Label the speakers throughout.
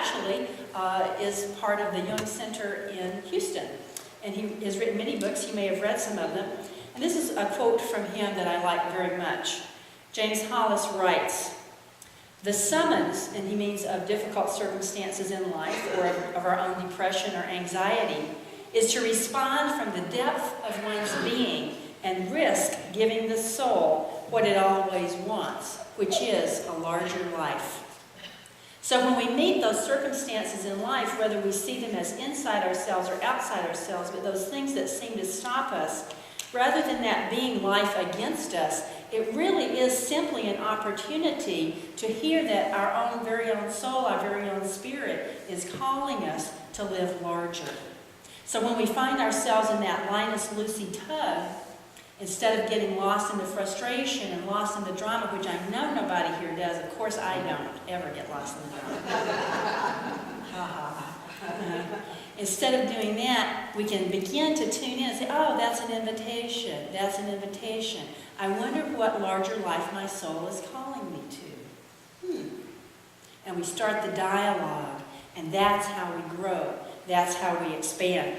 Speaker 1: actually is part of the Young Center in Houston. And he has written many books. You may have read some of them. And this is a quote from him that I like very much. James Hollis writes, "The summons," and he means of difficult circumstances in life or of our own depression or anxiety, "is to respond from the depth of one's being and risk giving the soul what it always wants, which is a larger life." So when we meet those circumstances in life, whether we see them as inside ourselves or outside ourselves, but those things that seem to stop us, rather than that being life against us, it really is simply an opportunity to hear that our own very own soul, our very own spirit, is calling us to live larger. So when we find ourselves in that Linus Lucy tug, instead of getting lost in the frustration and lost in the drama, which I know nobody here does, of course I don't ever get lost in the drama. Instead of doing that, we can begin to tune in and say, oh, that's an invitation. That's an invitation. I wonder what larger life my soul is calling me to. And we start the dialogue, and that's how we grow. That's how we expand.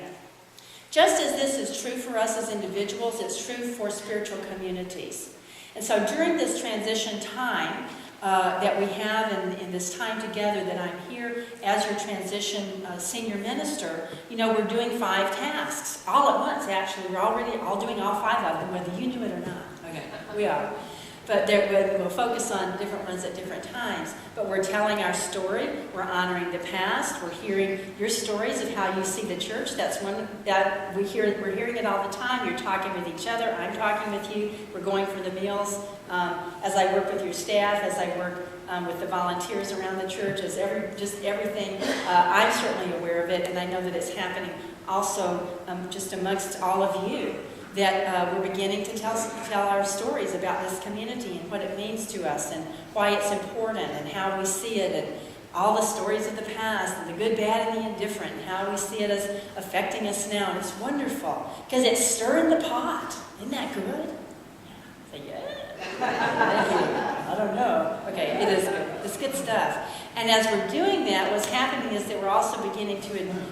Speaker 1: Just as this is true for us as individuals, it's true for spiritual communities. And so during this transition time that we have in this time together that I'm here as your transition senior minister, we're doing 5 tasks all at once, actually. We're already all doing all 5 of them, whether you do it or not. Okay, we are. But we'll focus on different ones at different times. But we're telling our story. We're honoring the past. We're hearing your stories of how you see the church. That's one that we're hearing it all the time. You're talking with each other. I'm talking with you. We're going for the meals. As I work with your staff, as I work with the volunteers around the church, just everything, I'm certainly aware of it, and I know that it's happening also just amongst all of you. That we're beginning to tell our stories about this community and what it means to us and why it's important and how we see it and all the stories of the past and the good, bad, and the indifferent and how we see it as affecting us now. And it's wonderful because it's stirring the pot. Isn't that good? Say yeah. I don't know. Okay, it is good. It's good stuff. And as we're doing that, what's happening is that we're also beginning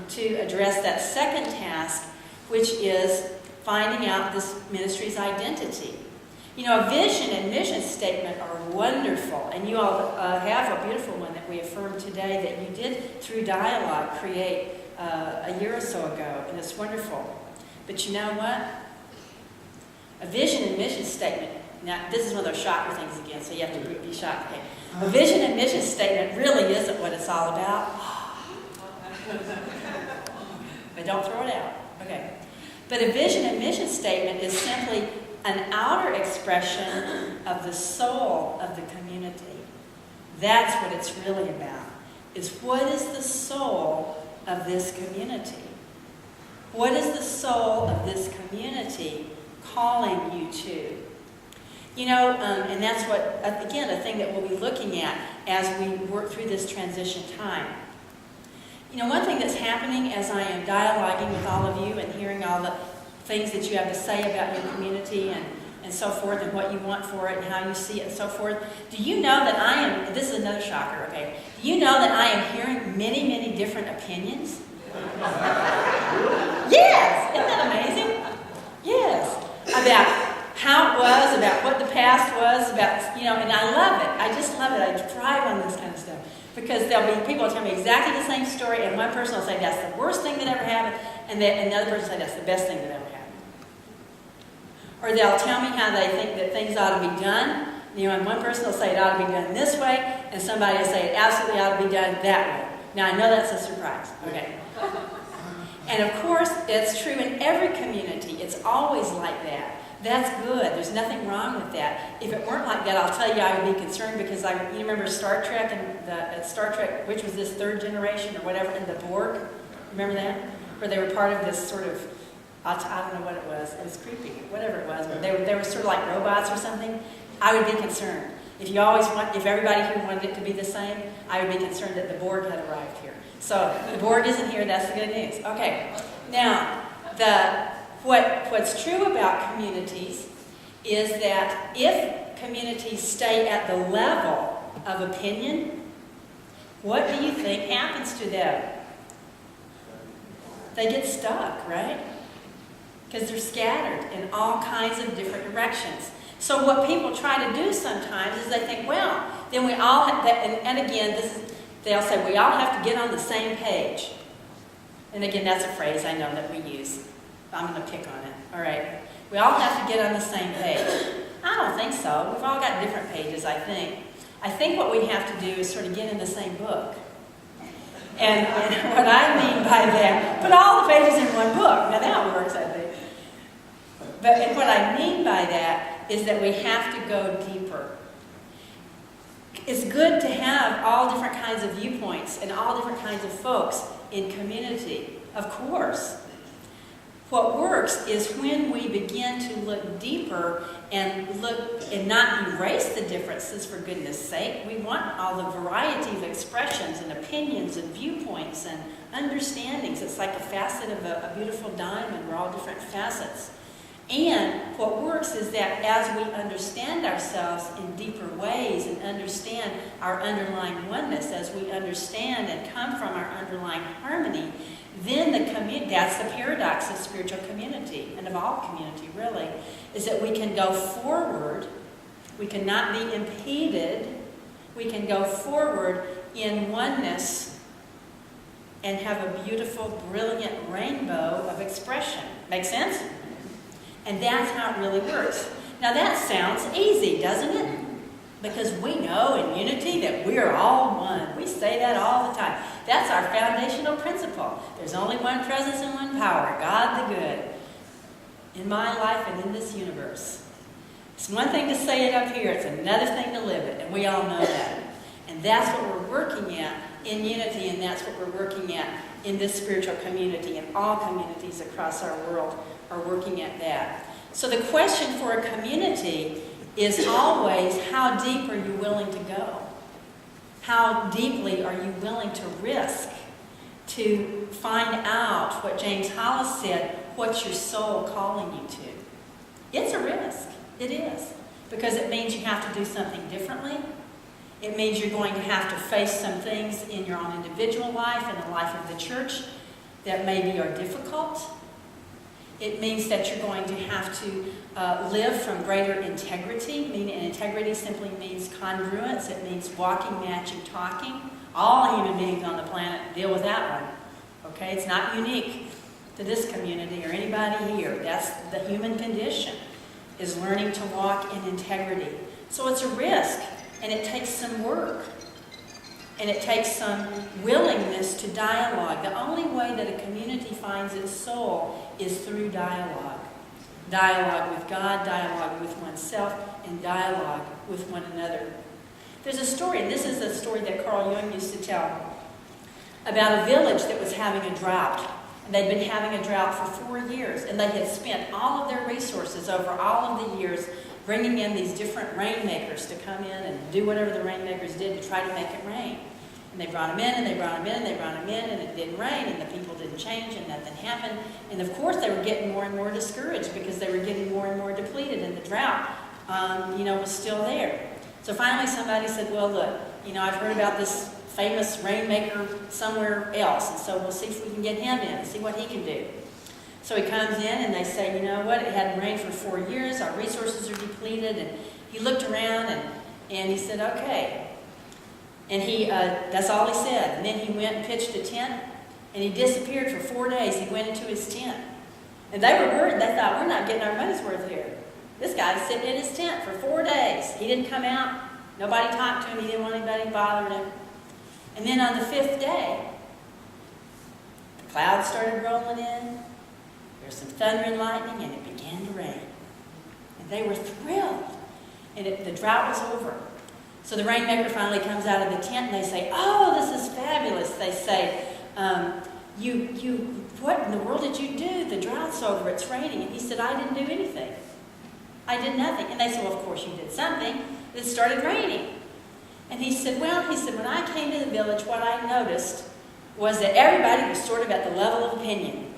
Speaker 1: to address that second task, which is finding out this ministry's identity. A vision and mission statement are wonderful, and you all have a beautiful one that we affirmed today that you did through dialogue create a year or so ago, and it's wonderful. But you know what? A vision and mission statement, now this is one of those shocker things again, so you have to be shocked. Okay. A vision and mission statement really isn't what it's all about. But don't throw it out. Okay. But a vision and mission statement is simply an outer expression of the soul of the community. That's what it's really about, is what is the soul of this community? What is the soul of this community calling you to? And that's what, again, a thing that we'll be looking at as we work through this transition time. One thing that's happening as I am dialoguing with all of you and hearing all the things that you have to say about your community and so forth and what you want for it and how you see it and so forth, do you know that I am, this is another shocker, okay, do you know that I am hearing many, many different opinions? Yes! Isn't that amazing? Yes. About how it was, about what the past was, about, and I love it. I just love it. I thrive on this kind of stuff. Because there'll be people tell me exactly the same story, and one person will say that's the worst thing that ever happened, and another person will say that's the best thing that ever happened. Or they'll tell me how they think that things ought to be done, and one person will say it ought to be done this way, and somebody will say it absolutely ought to be done that way. Now, I know that's a surprise, okay? And of course, it's true in every community. It's always like that. That's good. There's nothing wrong with that. If it weren't like that, I'll tell you I would be concerned because you remember Star Trek and Star Trek, which was this third generation or whatever, and the Borg. Remember that? Where they were part of this sort of, I don't know what it was. It was creepy, whatever it was. But they were sort of like robots or something. I would be concerned. If everybody here wanted it to be the same, I would be concerned that the Borg had arrived here. So the Borg isn't here. That's the good news. Okay. Now, What's true about communities is that if communities stay at the level of opinion, what do you think happens to them? They get stuck, right? Because they're scattered in all kinds of different directions. So what people try to do sometimes is they think, well, then we all have, and again, they'll say, we all have to get on the same page. And again, that's a phrase I know that we use. I'm going to pick on it. All right. We all have to get on the same page. I don't think so. We've all got different pages, I think. I think what we have to do is sort of get in the same book. And what I mean by that, put all the pages in one book. Now that works, I think. But what I mean by that is that we have to go deeper. It's good to have all different kinds of viewpoints and all different kinds of folks in community, of course. What works is when we begin to look deeper and not erase the differences, for goodness sake. We want all the variety of expressions and opinions and viewpoints and understandings. It's like a facet of a beautiful diamond. We're all different facets. And what works is that as we understand ourselves in deeper ways and understand our underlying oneness, as we understand and come from our underlying harmony, then that's the paradox of spiritual community, and of all community really, is that we can go forward, we cannot be impeded, we can go forward in oneness and have a beautiful, brilliant rainbow of expression. Make sense? And that's how it really works. Now that sounds easy, doesn't it? Because we know in unity that we're all one. We say that all the time. That's our foundational principle. There's only one presence and one power, God the good, in my life and in this universe. It's one thing to say it up here, it's another thing to live it, and we all know that. And that's what we're working at in unity, and that's what we're working at in this spiritual community, and all communities across our world are working at that. So the question for a community is always, how deep are you willing to go? How deeply are you willing to risk to find out what James Hollis said, what's your soul calling you to? It's a risk. It is. Because it means you have to do something differently. It means you're going to have to face some things in your own individual life and the life of the church that maybe are difficult. It means that you're going to have to live from greater integrity. Meaning, integrity simply means congruence. It means walking, matching, talking. All human beings on the planet deal with that one. Okay? It's not unique to this community or anybody here. That's the human condition, is learning to walk in integrity. So it's a risk, and it takes some work. And it takes some willingness to dialogue. The only way that a community finds its soul is through dialogue. Dialogue with God, dialogue with oneself, and dialogue with one another. There's a story, and this is a story that Carl Jung used to tell, about a village that was having a drought. And they'd been having a drought for 4 years, and they had spent all of their resources over all of the years bringing in these different rainmakers to come in and do whatever the rainmakers did to try to make it rain. And they brought them in, and they brought them in, and they brought them in, and it didn't rain, and the people didn't change, and nothing happened. And of course, they were getting more and more discouraged because they were getting more and more depleted, and the drought, was still there. So finally, somebody said, well, look, I've heard about this famous rainmaker somewhere else, and so we'll see if we can get him in and see what he can do. So he comes in, and they say, you know what, it hadn't rained for 4 years, our resources are depleted, and he looked around, and he said, okay. And that's all he said. And then he went and pitched a tent, and he disappeared for 4 days. He went into his tent. And they were worried. They thought, we're not getting our money's worth here. This guy's sitting in his tent for 4 days. He didn't come out. Nobody talked to him. He didn't want anybody bothering him. And then on the 5th day, the clouds started rolling in. There was some thunder and lightning, and it began to rain. And they were thrilled. And the drought was over. So the rainmaker finally comes out of the tent, and they say, oh, this is fabulous. They say, what in the world did you do? The drought's over, it's raining. And he said, I didn't do anything. I did nothing. And they said, well, of course you did something. It started raining. And he said, when I came to the village, what I noticed was that everybody was sort of at the level of opinion.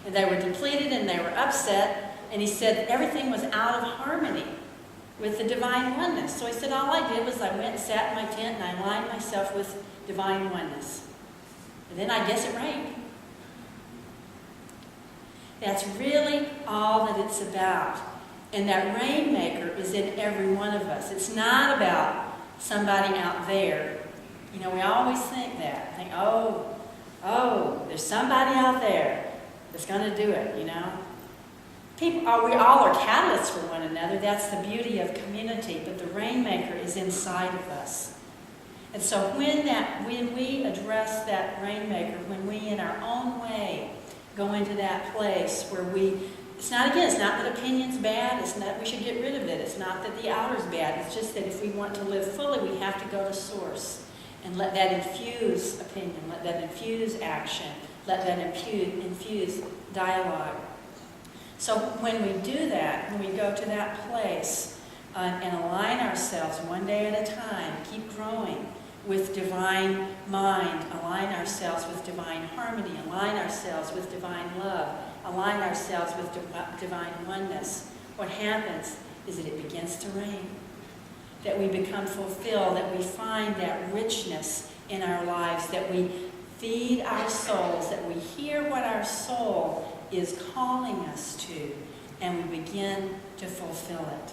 Speaker 1: And they were depleted, and they were upset. And he said everything was out of harmony. with the divine oneness. So he said, all I did was I went and sat in my tent and I aligned myself with divine oneness. And then I guess it rained. That's really all that it's about. And that rainmaker is in every one of us. It's not about somebody out there. You know, we always think that. Think, oh, there's somebody out there that's going to do it, you know. We all are catalysts for one another. That's the beauty of community. But the rainmaker is inside of us. And so when we address that rainmaker, when we in our own way go into that place where it's not that opinion's bad, it's not we should get rid of it, it's not that the outer's bad, it's just that if we want to live fully, we have to go to source and let that infuse opinion, let that infuse action, let that infuse dialogue. So when we do that, when we go to that place and align ourselves one day at a time, keep growing with divine mind, align ourselves with divine harmony, align ourselves with divine love, align ourselves with divine oneness, what happens is that it begins to rain. That we become fulfilled, that we find that richness in our lives, that we feed our souls, that we hear what our soul is calling us to, and we begin to fulfill it.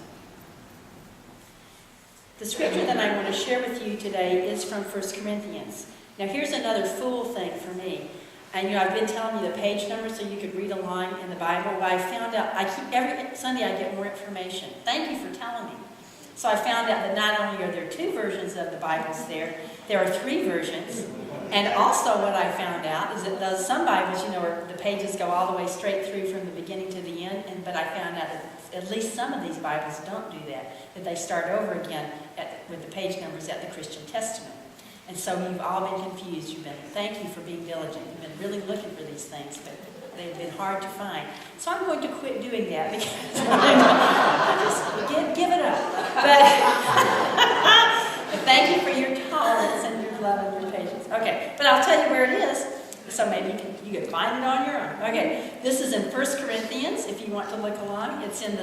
Speaker 1: The scripture that I want to share with you today is from 1 Corinthians. Now here's another fool thing for me. And I've been telling you the page number so you could read along in the Bible. But I found out, every Sunday I get more information. Thank you for telling me. So I found out that not only are there 2 versions of the Bibles there are 3 versions. And also what I found out is that some Bibles, where the pages go all the way straight through from the beginning to the end. But I found out that at least some of these Bibles don't do that they start over again with the page numbers at the Christian Testament. And so you've all been confused. Thank you for being diligent. You've been really looking for these things, but they've been hard to find. So I'm going to quit doing that because just give it up. But thank you for your tolerance and your love and your patience. Okay, but I'll tell you where it is, so maybe you can find it on your own. Okay, this is in 1 Corinthians, if you want to look along. It's in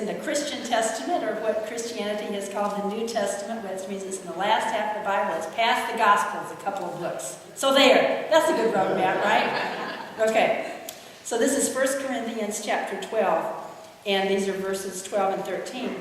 Speaker 1: the Christian Testament, or what Christianity has called the New Testament, which means it's in the last half of the Bible. It's past the Gospels, a couple of books. So that's a good roadmap, right? Okay, so this is 1 Corinthians chapter 12, and these are verses 12 and 13.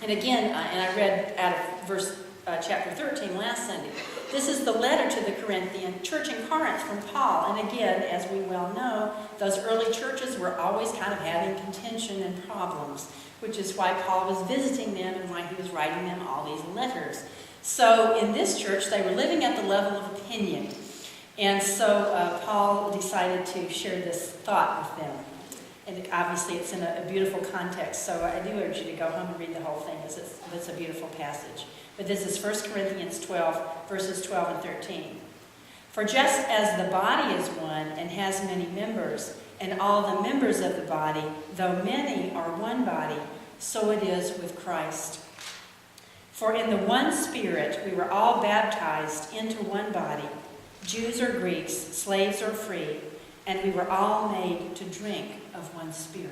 Speaker 1: And again, and I read out of chapter 13 last Sunday. This is the letter to the Corinthian church in Corinth from Paul. And again, as we well know, those early churches were always kind of having contention and problems, which is why Paul was visiting them and why he was writing them all these letters. So in this church, they were living at the level of opinion. And so Paul decided to share this thought with them. And obviously it's in a beautiful context, so I do urge you to go home and read the whole thing. It's a beautiful passage. But this is 1 Corinthians 12, verses 12 and 13. For just as the body is one and has many members, and all the members of the body, though many, are one body, so it is with Christ. For in the one Spirit we were all baptized into one body, Jews or Greeks, slaves or free, and we were all made to drink of one Spirit.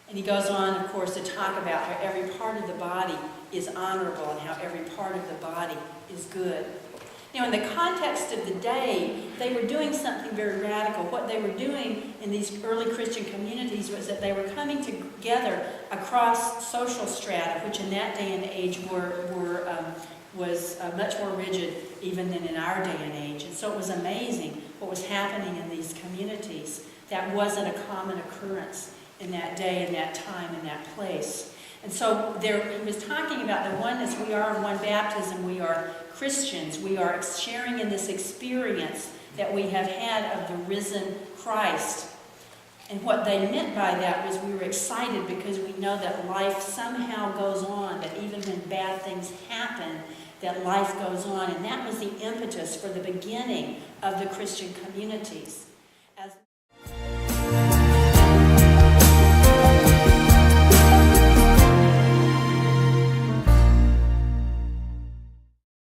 Speaker 1: And he goes on, of course, to talk about how every part of the body is honorable and how every part of the body is good. Now, in the context of the day, they were doing something very radical. What they were doing in these early Christian communities was that they were coming together across social strata, which in that day and age was much more rigid even than in our day and age. And so it was amazing what was happening in these communities. That wasn't a common occurrence in that day, in that time, in that place. And so he was talking about the oneness. We are in one baptism. We are Christians. We are sharing in this experience that we have had of the risen Christ. And what they meant by that was we were excited because we know that life somehow goes on, that even when bad things happen, that life goes on. And that was the impetus for the beginning of the Christian communities.